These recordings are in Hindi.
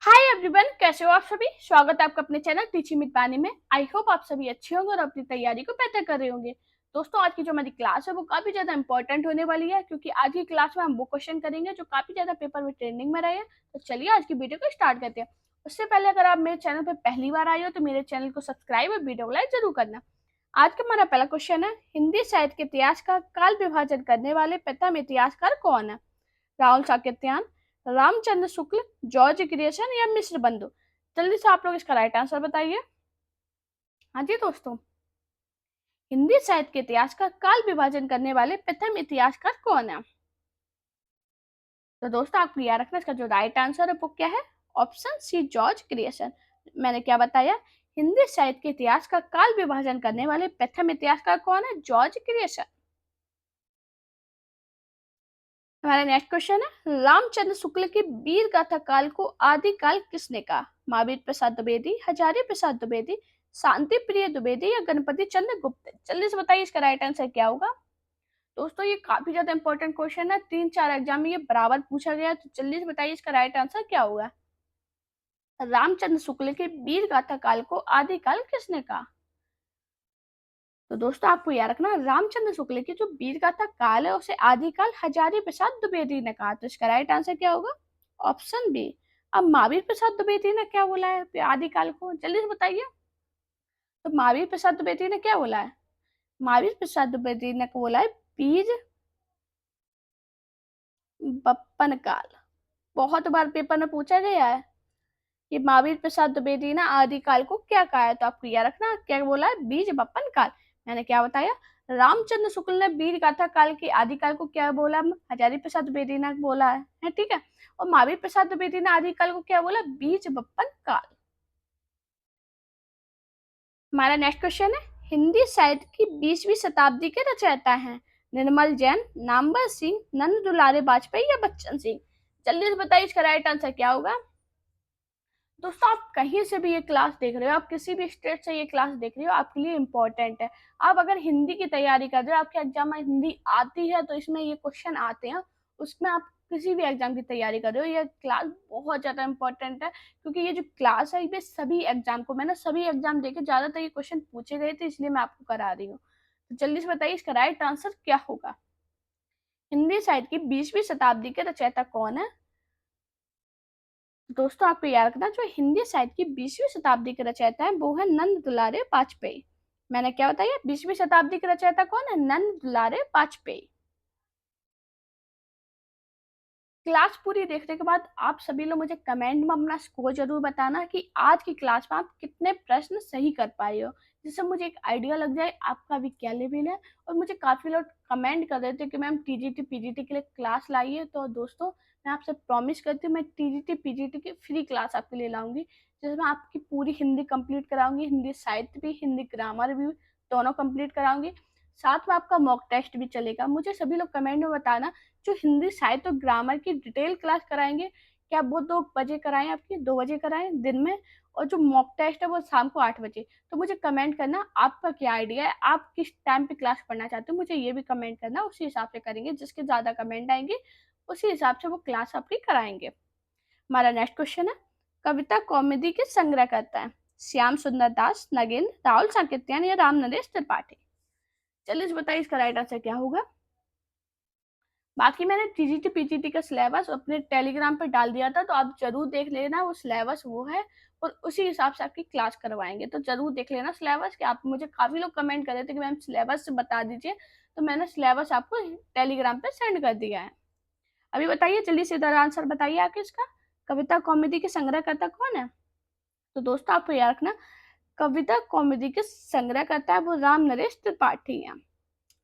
हाय एवरीवन, कैसे हो आप सभी। स्वागत है आपका अपने चैनल टीचिंग विद पानी में। आई होप आप सभी अच्छे होंगे और अपनी तैयारी को बेहतर कर रहे होंगे। दोस्तों, आज की जो हमारी क्लास है वो काफी ज्यादा इंपॉर्टेंट होने वाली है, क्योंकि आज की क्लास में हम वो क्वेश्चन करेंगे जो काफी ज्यादा पेपर में ट्रेंडिंग में रहे हैं। तो चलिए आज की वीडियो को स्टार्ट करते हैं। उससे पहले अगर आप मेरे चैनल पर पहली बार आए हो तो मेरे चैनल को सब्सक्राइब और वीडियो को लाइक जरूर करना। आज का हमारा पहला क्वेश्चन है, हिंदी साहित्य के इतिहास का काल विभाजन करने वाले प्रथम इतिहासकार कौन है। राहुल साकेत्यान, रामचंद्र शुक्ल, जॉर्ज ग्रियर्सन या मिश्र बंधु। जल्दी से आप लोग इसका राइट आंसर बताइए। हाँ जी दोस्तों, हिंदी साहित्य के इतिहास का काल विभाजन करने वाले प्रथम इतिहासकार कौन है। तो दोस्तों, आपको याद रखना इसका जो राइट आंसर है वो क्या है। Option C, George Grierson. मैंने क्या बताया, हिंदी साहित्य के इतिहास का काल विभाजन करने वाले प्रथम इतिहासकार कौन है, जॉर्ज ग्रियर्सन। हमारा नेक्स्ट क्वेश्चन है, रामचंद्र शुक्ल के वीर गाथा काल को आदि काल किसने कहा। महावीर प्रसाद द्विवेदी, हजारी प्रसाद द्विवेदी, शांति प्रिय द्विवेदी या गणपति चंद्र गुप्त। जल्दी से बताइए इसका राइट आंसर क्या होगा। दोस्तों, ये काफी ज्यादा इंपॉर्टेंट क्वेश्चन है, 3-4 एग्जाम में ये बराबर पूछा गया, तो जल्दी से बताइए इसका राइट आंसर क्या होगा। रामचंद्र शुक्ल के वीर गाथा काल को आदि काल किसने कहा। तो दोस्तों, आपको याद रखना, रामचंद्र शुक्ल की जो वीर गाथा काल है उसे आदिकाल हजारी प्रसाद द्विवेदी ने कहा। तो इसका राइट आंसर क्या होगा। Option B. अब महावीर प्रसाद द्विवेदी ने क्या बोला है आदिकाल को, जल्दी से बताइए। तो महावीर प्रसाद द्विवेदी ने क्या बोला है। महावीर प्रसाद द्विवेदी ने बोला है बीज बप्पन काल। बहुत बार पेपर में पूछा गया है कि महावीर प्रसाद द्विवेदी ने आदिकाल को क्या कहा है। तो आपको याद रखना क्या बोला है, बीज बप्पन काल। मैंने क्या बताया, रामचंद्र शुक्ल ने वीर गाथा काल की आदिकाल को क्या बोला, हजारी प्रसाद द्विवेदी ने बोला है ठीक है। और महावीर प्रसाद द्विवेदी ने आदिकाल को क्या बोला, बीज बप्पन काल। हमारा नेक्स्ट क्वेश्चन है, हिंदी साहित्य की 20वीं शताब्दी के रचयिता हैं निर्मल जैन, नामवर सिंह, नंद दुलारे वाजपेयी या बच्चन सिंह। जल्दी से बताइए इसका राइट आंसर क्या होगा। दोस्तों, आप कहीं से भी ये क्लास देख रहे हो, आप किसी भी स्टेट से ये क्लास देख रहे हो, आपके लिए इम्पोर्टेंट है। आप अगर हिंदी की तैयारी कर रहे हो, आपके एग्जाम में हिंदी आती है तो इसमें ये क्वेश्चन आते हैं। उसमें आप किसी भी एग्जाम की तैयारी कर रहे हो, ये क्लास बहुत ज़्यादा इंपॉर्टेंट है, क्योंकि ये जो क्लास है ये सभी एग्जाम को, मैंने सभी एग्जाम देखे, ज़्यादातर ये क्वेश्चन पूछे गए थे, इसलिए मैं आपको करा रही हूँ। तो जल्दी से बताइए इसका राइट आंसर क्या होगा। हिंदी साहित्य की 20वीं शताब्दी के रचयिता कौन है। दोस्तों, आपको याद रखना, जो हिंदी साहित्य की 20वीं शताब्दी के रचयिता है वो है नंद दुलारे वाजपेयी। मैंने क्या बताया, 20वीं शताब्दी के रचयिता कौन है, नंद दुलारे वाजपेयी। क्लास पूरी देखने के बाद आप सभी लोग मुझे कमेंट में अपना स्कोर जरूर बताना कि आज की क्लास में आप कितने प्रश्न सही कर पाए हो, जिससे मुझे एक आइडिया लग जाए आपका भी क्या लेवल है। और मुझे काफ़ी लोग कमेंट कर रहे थे कि मैम टीजीटी पीजीटी के लिए क्लास लाइए। तो दोस्तों, मैं आपसे प्रॉमिस करती हूँ, मैं टीजीटी पीजीटी की फ्री क्लास आपके लिए लाऊंगी, जिसमें आपकी पूरी हिंदी कंप्लीट कराऊंगी, हिंदी साहित्य भी, हिंदी ग्रामर भी, दोनों कंप्लीट कराऊंगी। साथ में आपका मॉक टेस्ट भी चलेगा। मुझे सभी लोग कमेंट में बताना, जो हिंदी साहित्य और ग्रामर की डिटेल क्लास कराएंगे, क्या वो 2 बजे कराएं, आपकी 2 बजे कराएं दिन में, और जो मॉक टेस्ट है वो शाम को 8 बजे। तो मुझे कमेंट करना आपका क्या आइडिया है, आप किस टाइम पे क्लास पढ़ना चाहते हो, मुझे ये भी कमेंट करना, उसी हिसाब से करेंगे। जिसके ज़्यादा कमेंट आएंगे उसी हिसाब से वो क्लास आपकी कराएंगे। हमारा नेक्स्ट क्वेश्चन है, कविता कॉमेडी के संग्रह करता है श्याम सुंदर दास, नगेंद्र, राहुल साकेत्यान या राम नरेश त्रिपाठी। चलिए बताइए इसका राइट आंसर क्या होगा। बाकी मैंने टीजीटी पीजीटी का सिलेबस अपने टेलीग्राम पे डाल दिया था, तो आप जरूर देख लेना, वो सिलेबस वो है और उसी हिसाब से आपकी क्लास करवाएंगे। तो जरूर देख लेना सिलेबस, कि आप मुझे काफ़ी लोग कमेंट कर रहे थे कि मैम सिलेबस बता दीजिए, तो मैंने सिलेबस आपको टेलीग्राम पे सेंड कर दिया है। अभी बताइए जल्दी से इधर आंसर बताइए आके इसका, कविता कॉमेडी के संग्रहकर्ता कौन है। तो दोस्तों, आपको याद रखना, कविता कॉमेडी के संग्रहकर्ता है वो राम नरेश त्रिपाठी है।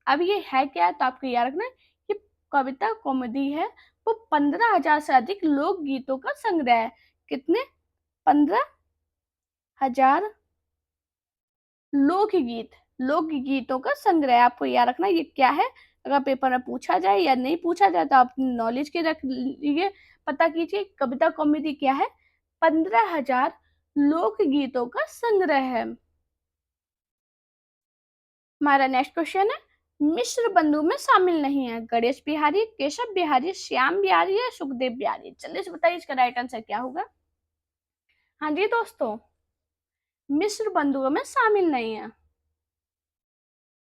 अब ये है क्या, तो आपको याद रखना, ये कविता कॉमेडी है वो 15,000 से अधिक लोक गीतों का संग्रह है। कितने, 15,000 लोकगीत, लोक गीतों का संग्रह है। आपको याद रखना ये क्या है, अगर पेपर में पूछा जाए या नहीं पूछा जाए तो आप नॉलेज के रख लीजिए, पता कीजिए कविता कॉमेडी क्या है, 15,000 लोक गीतों का संग्रह है। हमारा नेक्स्ट क्वेश्चन है, मिश्र बंधु में शामिल नहीं है गणेश बिहारी, केशव बिहारी, श्याम बिहारी या सुखदेव बिहारी। जल्दी से बताइए इसका राइट आंसर क्या होगा। हाँ जी दोस्तों, मिस्र बंधुओं में शामिल नहीं है।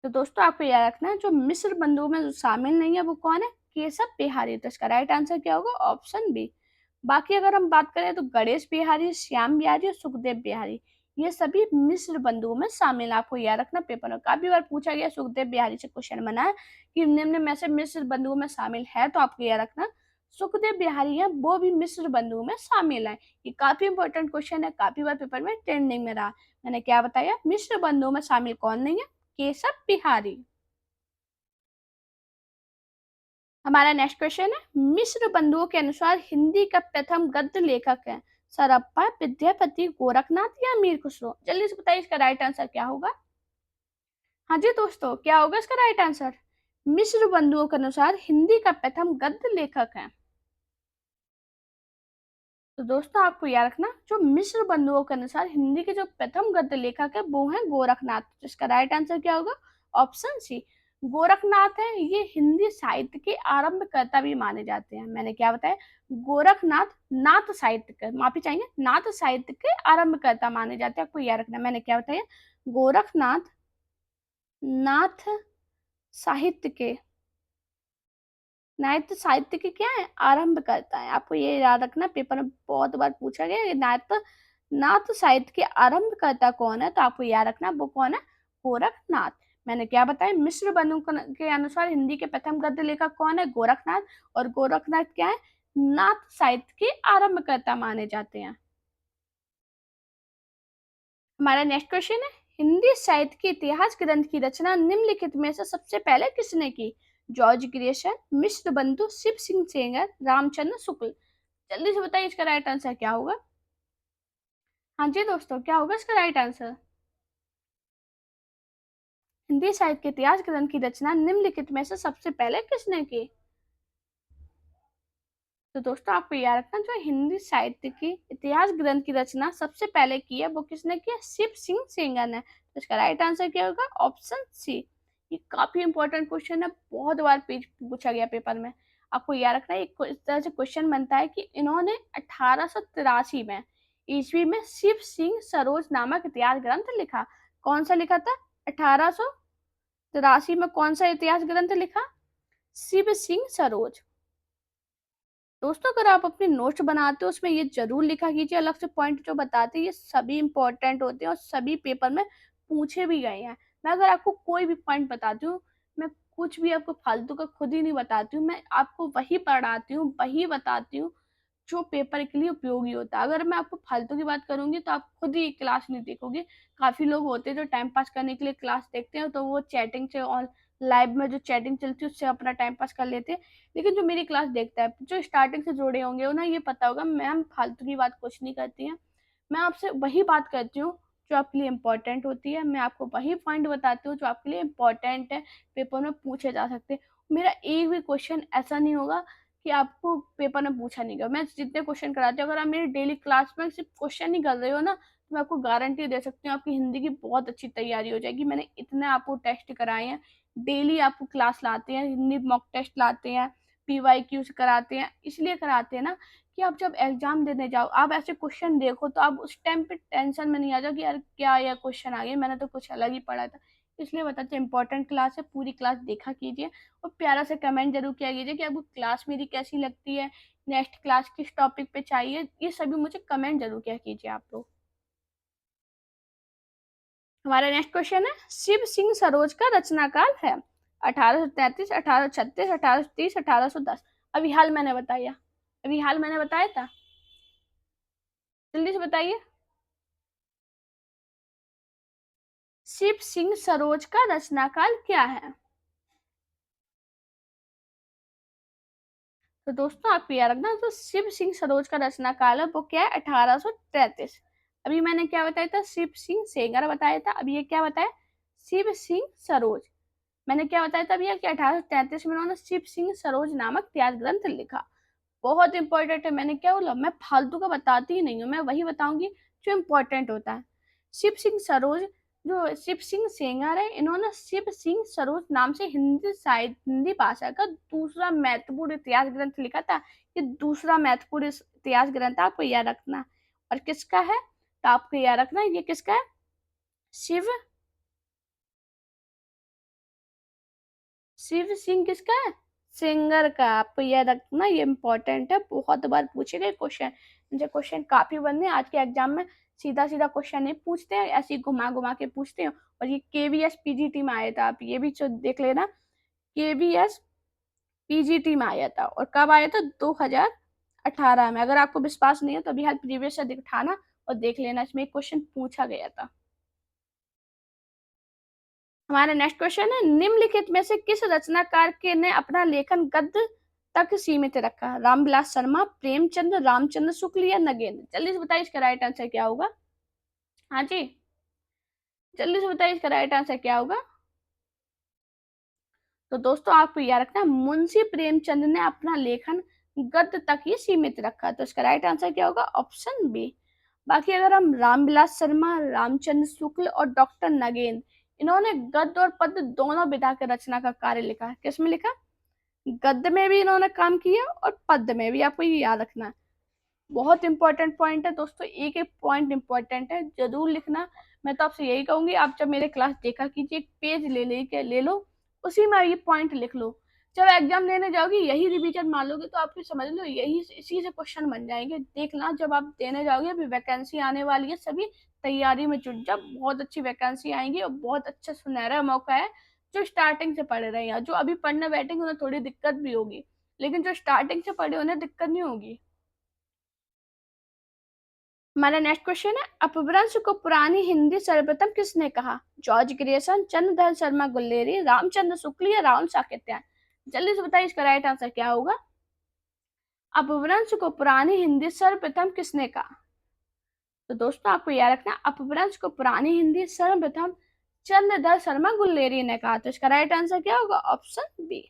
तो दोस्तों आपको याद रखना है, जो मिस्र बंधुओं में जो शामिल नहीं है वो कौन है? केशव बिहारी। तो इसका राइट आंसर क्या होगा? Option B. बाकी अगर हम बात करें तो गणेश बिहारी, श्याम बिहारी और सुखदेव बिहारी, ये सभी मिस्र बंधुओं में शामिल है। आपको याद रखना, पेपर में काफी बार पूछा गया, सुखदेव बिहारी से क्वेश्चन बना है कि निम्न में से मिस्र बंधुओं में शामिल है, तो आपको याद रखना सुखदेव बिहारी है वो भी मिस्र बंधुओं में शामिल है। ये काफी इंपॉर्टेंट क्वेश्चन है, काफी बार पेपर में ट्रेंडिंग में रहा। मैंने क्या बताया? मिस्र बंधुओं में शामिल कौन नहीं है? केशव बिहारी। हमारा नेक्स्ट क्वेश्चन है, मिस्र बंधुओं के अनुसार हिंदी का प्रथम गद्य लेखक है? सरप्पा, विद्यापति, गोरखनाथ या मीर खुसरो? जल्दी से बताइए इसका राइट आंसर क्या होगा। हाँ जी दोस्तों, क्या होगा इसका राइट आंसर? मिस्र बंधुओं के अनुसार हिंदी का प्रथम गद्य लेखक है। तो दोस्तों आपको याद रखना, जो मिस्र बंधुओं के अनुसार हिंदी के जो प्रथम गद्य लेखक है वो है गोरखनाथ। तो इसका राइट आंसर क्या होगा? ऑप्शन सी। गोरखनाथ है, ये हिंदी साहित्य के आरंभकर्ता भी माने जाते हैं। मैंने क्या बताया? गोरखनाथ नाथ साहित्य के, माफी चाहेंगे, नाथ साहित्य के आरंभकर्ता माने जाते हैं। आपको याद रखना, मैंने क्या बताया? गोरखनाथ नाथ साहित्य के, नाथ साहित्य के क्या है? आरंभ करता है। आपको ये याद रखना, पेपर में बहुत बार पूछा गया है, नाथ नाथ साहित्य के आरंभकर्ता कौन है? तो आपको याद रखना वो कौन है? गोरखनाथ। मैंने क्या बताया? मिस्र बंधु के अनुसार हिंदी के प्रथम गद्य लेखक कौन है? गोरखनाथ। और गोरखनाथ क्या है? नाथ साहित्य के आरंभकर्ता माने जाते हैं। हमारा नेक्स्ट क्वेश्चन है, हिंदी साहित्य के इतिहास ग्रंथ की रचना निम्नलिखित में से सबसे पहले किसने की? जॉर्ज ग्रेशन, मिश्र बंधु, शिव सिंह सेंगर, रामचंद्र शुक्ल? जल्दी से बताइए इसका राइट आंसर क्या होगा। हाँ जी दोस्तों, क्या होगा इसका राइट आंसर? हिंदी साहित्य के इतिहास ग्रंथ की रचना निम्नलिखित में से सबसे पहले किसने की? तो दोस्तों आपको याद रखना, जो हिंदी साहित्य की इतिहास ग्रंथ की रचना सबसे पहले की है वो किसने की है? शिव सिंह सेंगर ने। तो इसका राइट आंसर क्या होगा? Option C. ये काफी इंपॉर्टेंट क्वेश्चन है, बहुत बार पेज पूछा गया पेपर में। आपको याद रखना है, इस तरह से क्वेश्चन बनता है कि इन्होंने 1883 में ईस्वी में शिव सिंह सरोज नामक इतिहास ग्रंथ लिखा। कौन सा लिखा था? 1883 में कौन सा इतिहास ग्रंथ लिखा? शिव सिंह सरोज। दोस्तों अगर आप अपने नोट्स बनाते हो उसमें ये जरूर लिखा कीजिए, अलग से पॉइंट जो बताते हैं ये सभी इंपॉर्टेंट होते हैं और सभी पेपर में पूछे भी गए हैं। मैं अगर आपको कोई भी पॉइंट बताती हूँ, मैं कुछ भी आपको फालतू का खुद ही नहीं बताती हूँ, मैं आपको वही पढ़ाती हूँ, वही बताती हूँ जो पेपर के लिए उपयोगी होता है। अगर मैं आपको फालतू की बात करूंगी तो आप खुद ही क्लास नहीं देखोगे। काफी लोग होते हैं जो टाइम पास करने के लिए क्लास देखते हैं, तो वो चैटिंग से और लाइव में जो चैटिंग चलती है उससे अपना टाइम पास कर लेते हैं। लेकिन जो मेरी क्लास देखता है, जो स्टार्टिंग से जुड़े होंगे उन्हें ये पता होगा मैम फालतू की बात कुछ नहीं करती है। मैं आपसे वही बात करती हूँ जो आपके लिए इम्पोर्टेंट होती है। मैं आपको वही पॉइंट बताती हूँ जो आपके लिए इम्पोर्टेंट है, पेपर में पूछे जा सकते हैं। मेरा एक भी क्वेश्चन ऐसा नहीं होगा कि आपको पेपर में पूछा नहीं गया। मैं जितने क्वेश्चन कराती हूँ, अगर आप मेरी डेली क्लास में सिर्फ क्वेश्चन ही कर रहे हो ना, तो मैं आपको गारंटी दे सकती हूँ आपकी हिंदी की बहुत अच्छी तैयारी हो जाएगी। मैंने इतने आपको टेस्ट कराए हैं, डेली आपको क्लास लाते हैं, हिंदी मॉक टेस्ट लाते हैं, PYQs कराते हैं। इसलिए कराते हैं ना कि आप जब एग्जाम देने जाओ, आप ऐसे क्वेश्चन देखो तो आप उस टाइम पे टेंशन में नहीं आ जाओ कि यार क्या यह क्वेश्चन आ गया, मैंने तो कुछ अलग ही पढ़ा था। इसलिए बताते हैं इंपॉर्टेंट क्लास है, पूरी क्लास देखा कीजिए और प्यारा से कमेंट जरूर किया कीजिए कि आपको क्लास मेरी कैसी लगती है, नेक्स्ट क्लास किस टॉपिक पे चाहिए, ये सभी मुझे कमेंट जरूर किया कीजिए आप लोग। हमारा नेक्स्ट क्वेश्चन है, शिव सिंह सरोज का रचना काल है? 1833, 1836, 1830, 1810? अभी हाल मैंने बताया, अभी हाल मैंने बताया था, जल्दी से बताइए। शिव सिंह सरोज का रचना काल क्या है? तो दोस्तों आपको याद रखना, जो शिव सिंह सरोज का रचना काल है वो क्या है? 1833। अभी मैंने क्या बताया था? शिव सिंह सेंगर बताया था। अभी ये क्या बताया? शिव सिंह सरोज। मैंने क्या बताया था भैया कि 1833 में उन्होंने शिव सिंह सरोज नामक त्याग ग्रंथ लिखा। बहुत इंपॉर्टेंट है। मैंने क्या बोला? मैं फालतू का बताती ही नहीं हूँ, मैं वही बताऊंगी जो इम्पोर्टेंट होता है। शिव सिंह सरोज, जो शिव सिंह सेंगर है, इन्होंने शिव सिंह सरोज नाम से हिंदी साहित्य, हिंदी भाषा का दूसरा महत्वपूर्ण इतिहास ग्रंथ लिखा था। ये दूसरा महत्वपूर्ण इतिहास ग्रंथ आपको याद रखना। और किसका है, तो आपको याद रखना ये किसका है, शिव शिव सिंह किसका है, सिंगर का। आपको याद रखना ये इंपॉर्टेंट है, बहुत बार पूछे गए क्वेश्चन, मुझे क्वेश्चन काफी बनने आज के एग्जाम में, सीधा सीधा क्वेश्चन नहीं पूछते हैं, ऐसे ही घुमा घुमा के पूछते हैं। और ये केवीएस पीजीटी में आया था, आप ये भी देख लेना, केवीएस पीजीटी में आया था। और कब आया था, 2018 में। अगर आपको विश्वास नहीं है तो अभी हाल प्रीवियस से दिखाना और देख लेना, इसमें एक क्वेश्चन पूछा गया था। हमारा नेक्स्ट क्वेश्चन है, निम्नलिखित में से किस रचनाकार के ने अपना लेखन गद्य तक सीमित रखा, रामविलास शर्मा, प्रेमचंद, रामचंद्र शुक्ल या नगेंद्र। जल्दी से बताइए इसका राइट आंसर क्या होगा। हाँ जी, जल्दी से बताइए इसका राइट आंसर क्या होगा। तो दोस्तों आपको याद रखना है, मुंशी प्रेमचंद ने अपना लेखन गद्य तक ही सीमित रखा, तो इसका राइट आंसर क्या होगा, ऑप्शन बी। बाकी अगर हम रामविलास शर्मा, रामचंद्र शुक्ल और डॉक्टर नगेंद्र, इन्होंने गद्य और पद्य दोनों विधा के रचना का कार्य लिखा है। किसमें लिखा, गद्य में भी इन्होंने काम किया और पद्य में भी, आपको ये याद रखना है। बहुत इंपॉर्टेंट पॉइंट है दोस्तों, एक एक पॉइंट इंपॉर्टेंट है, जरूर लिखना। मैं तो आपसे यही कहूंगी, आप जब मेरे क्लास देखा कीजिए, एक पेज ले लो, उसी में ये पॉइंट लिख लो। जब एग्जाम लेने जाओगे यही रिवीजन मान लोगे तो आपको समझ लो यही इसी से क्वेश्चन बन जाएंगे। देखना जब आप देने जाओगे, अभी वैकेंसी आने वाली है, सभी तैयारी में जुट जाओ, बहुत अच्छी वैकेंसी आएंगी और बहुत अच्छा सुनहरा मौका है। जो स्टार्टिंग से पढ़ रहे हैं, जो अभी पढ़ने बैठेंगे उन्हें थोड़ी दिक्कत भी होगी, लेकिन जो स्टार्टिंग से पढ़े उन्हें दिक्कत नहीं होगी। हमारा नेक्स्ट क्वेश्चन है, अपभ्रंश को पुरानी हिंदी सर्वप्रथम किसने कहा, जॉर्ज ग्रेसन, चंद्रधर शर्मा गुल्लेरी, रामचंद्र शुक्ल या राहुल साकेत्यान। जल्दी से बताइए इसका राइट आंसर क्या होगा। अपभ्रंश को पुरानी हिंदी सर्वप्रथम किसने कहा, तो दोस्तों आपको याद रखना, अपभ्रंश को पुरानी हिंदी सर्वप्रथम चंद्रधर शर्मा गुल्लेरी ने कहा, तो इसका राइट आंसर क्या होगा, ऑप्शन बी।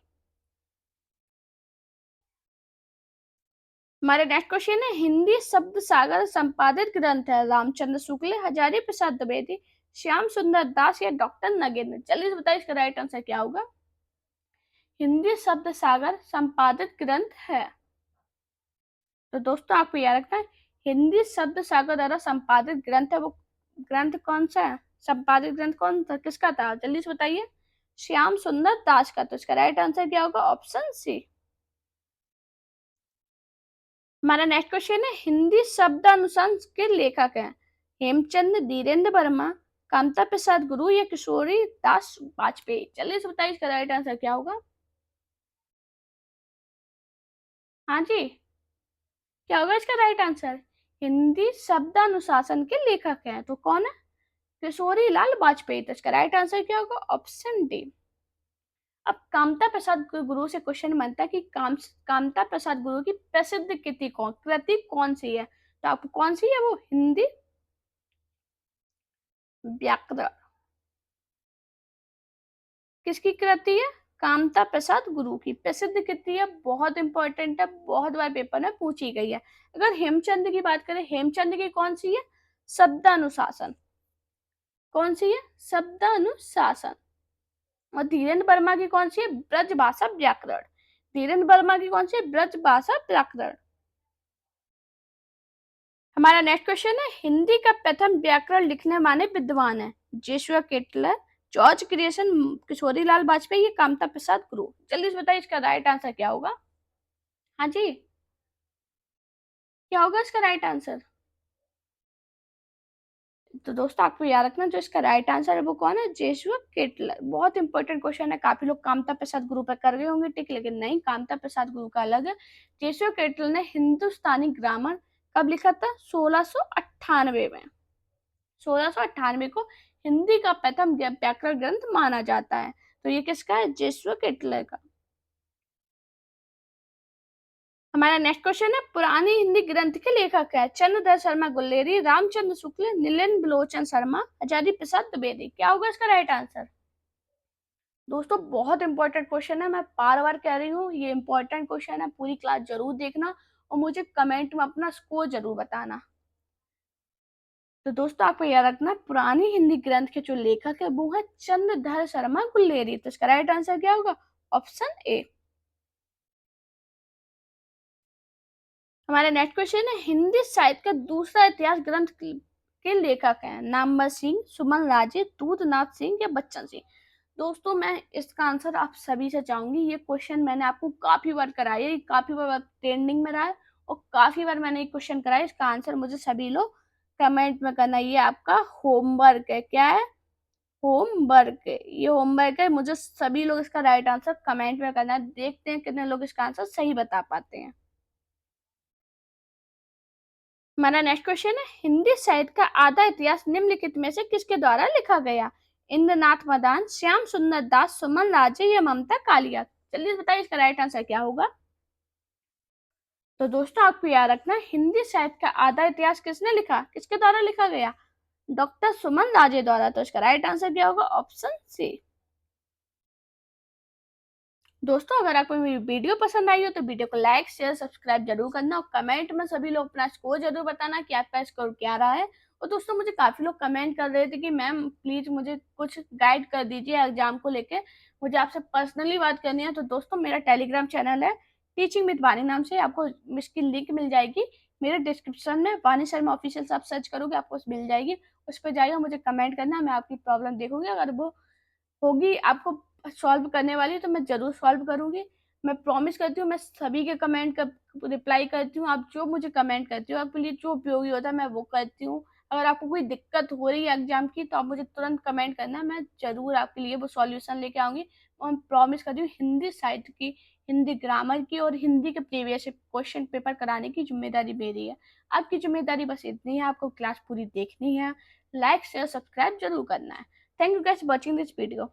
हमारे नेक्स्ट क्वेश्चन है, हिंदी शब्द सागर संपादित ग्रंथ है, रामचंद्र शुक्ल, हजारी प्रसाद द्विवेदी, श्याम सुंदर दास या डॉक्टर नगेंद्र। जल्दी से बताइए इसका राइट आंसर क्या होगा। हिंदी शब्द सागर संपादित ग्रंथ है, तो दोस्तों आपको याद रखना है, हिंदी शब्द सागर द्वारा संपादित ग्रंथ है, वो ग्रंथ कौन सा है, संपादित ग्रंथ कौन था, किसका था, जल्दी से बताइए। श्याम सुंदर दास का, तो इसका राइट आंसर क्या होगा, ऑप्शन सी। हमारा नेक्स्ट क्वेश्चन है, हिंदी शब्दानुशासन के लेखक हैं, हेमचंद, धीरेन्द्र वर्मा, कामता प्रसाद गुरु या किशोरी दास वाजपेयी। चलिए इसे बताइए इसका राइट आंसर क्या होगा। हाँ जी, क्या होगा इसका राइट आंसर, हिंदी शब्दानुशासन के लेखक हैं, तो कौन है, किशोरी लाल वाजपेयी, तो इसका राइट आंसर क्या होगा, ऑप्शन डी। अब कामता प्रसाद गुरु से क्वेश्चन बनता है कि कामता प्रसाद गुरु की प्रसिद्ध कृति कौन सी है, तो आपको कौन सी है वो, हिंदी व्याकरण, किसकी कृति है, कामता प्रसाद गुरु की प्रसिद्ध कृति है, बहुत इंपॉर्टेंट है, बहुत बार पेपर में पूछी गई है। अगर हेमचंद की बात करें, हेमचंद की कौन सी है, शब्दानुशासन, कौन सी है, शब्दानुशासन। और धीरेन्द्र वर्मा की कौन सी है, ब्रजभाषा व्याकरण, धीरेन्द्र वर्मा की कौन सी है, ब्रजभाषा व्याकरण। हमारा नेक्स्ट क्वेश्चन है, हिंदी का प्रथम व्याकरण लिखने वाले विद्वान है, जेसुआ Ketelaar, George creation, Kishori Lal Vajpayee, Kamta Prasad गुरु। जल्दी से बताइए इसका राइट आंसर क्या होगा। हाँ जी, क्या होगा इसका राइट आंसर, तो दोस्तों आपको याद रखना जो इसका राइट आंसर है वो कौन है, जेसुआ केटलर। बहुत इंपॉर्टेंट क्वेश्चन है, काफी लोग कामता प्रसाद गुरु पर कर गए होंगे टिक, लेकिन नहीं, कामता प्रसाद गुरु का अलग है। जेसुआ केटलर ने हिंदुस्तानी ग्रामर कब लिखा था, 1698 में, 1698 को हिंदी का प्रथम व्याकरण ग्रंथ माना जाता है, तो ये किसका है, जेसुआ केटलर का। हमारा नेक्स्ट क्वेश्चन है, पुरानी हिंदी ग्रंथ के लेखक है, चंद्रधर शर्मा गुल्लेरी, रामचंद्र शुक्ल, नीलेन्द्र बिलोचन शर्मा, हजारी प्रसाद द्विवेदी। क्या होगा इसका राइट आंसर। दोस्तों बहुत इंपॉर्टेंट क्वेश्चन है, मैं बार बार कह रही हूँ ये इंपॉर्टेंट क्वेश्चन है, पूरी क्लास जरूर देखना और मुझे कमेंट में अपना स्कोर जरूर बताना। तो दोस्तों आपको याद रखना, पुरानी हिंदी ग्रंथ के जो लेखक है वो है चंद्रधर शर्मा गुल्लेरी, तो इसका राइट आंसर क्या होगा, ऑप्शन ए। हमारा नेक्स्ट क्वेश्चन है, हिंदी साहित्य का दूसरा इतिहास ग्रंथ के लेखक हैं? नामवर सिंह, सुमन राजे, दूधनाथ सिंह या बच्चन सिंह? दोस्तों मैं इसका आंसर आप सभी से चाहूंगी। ये क्वेश्चन मैंने आपको काफी बार कराया है, काफी बार ट्रेंडिंग में रहा है और काफी बार मैंने ये क्वेश्चन कराया। इसका आंसर मुझे सभी लोग कमेंट में करना। ये आपका होमवर्क है। क्या है? होमवर्क है। ये होमवर्क है, मुझे सभी लोग इसका राइट आंसर कमेंट में करना है। देखते हैं कितने लोग इसका आंसर सही बता पाते हैं। हमारा नेक्स्ट क्वेश्चन है, हिंदी साहित्य का आधा इतिहास निम्नलिखित में से किसके द्वारा लिखा गया? इंद्रनाथ मदान, श्याम सुंदर दास, सुमन राजे या ममता कालिया? जल्दी बताइए इसका राइट आंसर क्या होगा। तो दोस्तों आपको याद रखना, हिंदी साहित्य का आधा इतिहास किसने लिखा, किसके द्वारा लिखा गया? डॉक्टर सुमन राजे द्वारा। तो इसका राइट आंसर क्या होगा? Option C. दोस्तों अगर आपको मेरी वीडियो पसंद आई हो तो वीडियो को लाइक शेयर सब्सक्राइब जरूर करना और कमेंट में सभी लोग अपना स्कोर जरूर बताना कि आपका स्कोर क्या रहा है। और दोस्तों मुझे काफी लोग कमेंट कर रहे थे कि मैम प्लीज मुझे कुछ गाइड कर दीजिए एग्जाम को लेके, मुझे आपसे पर्सनली बात करनी है। तो दोस्तों मेरा टेलीग्राम चैनल है टीचिंग विद वानी नाम से, आपको इसकी लिंक मिल जाएगी मेरे डिस्क्रिप्शन में। वानी शर्मा ऑफिशियल से आप सर्च करोगे आपको मिल जाएगी। उस पर जाइए, मुझे कमेंट करना, मैं आपकी प्रॉब्लम देखूंगी। अगर वो होगी आपको सॉल्व करने वाली तो मैं ज़रूर सॉल्व करूँगी। मैं प्रॉमिस करती हूँ, मैं सभी के कमेंट का रिप्लाई करती हूँ। आप जो मुझे कमेंट करती हो, आपके लिए जो उपयोगी होता है मैं वो करती हूँ। अगर आपको कोई दिक्कत हो रही है एग्ज़ाम की तो आप मुझे तुरंत कमेंट करना, मैं ज़रूर आपके लिए वो सॉल्यूशन लेके आऊँगी। और मैं प्रॉमिस करती हूँ, हिंदी साहित्य की, हिंदी ग्रामर की और हिंदी के प्रीवियस क्वेश्चन पेपर कराने की ज़िम्मेदारी मेरी है। आपकी ज़िम्मेदारी बस इतनी है, आपको क्लास पूरी देखनी है, लाइक शेयर सब्सक्राइब ज़रूर करना है। Thank you guys for watching this video.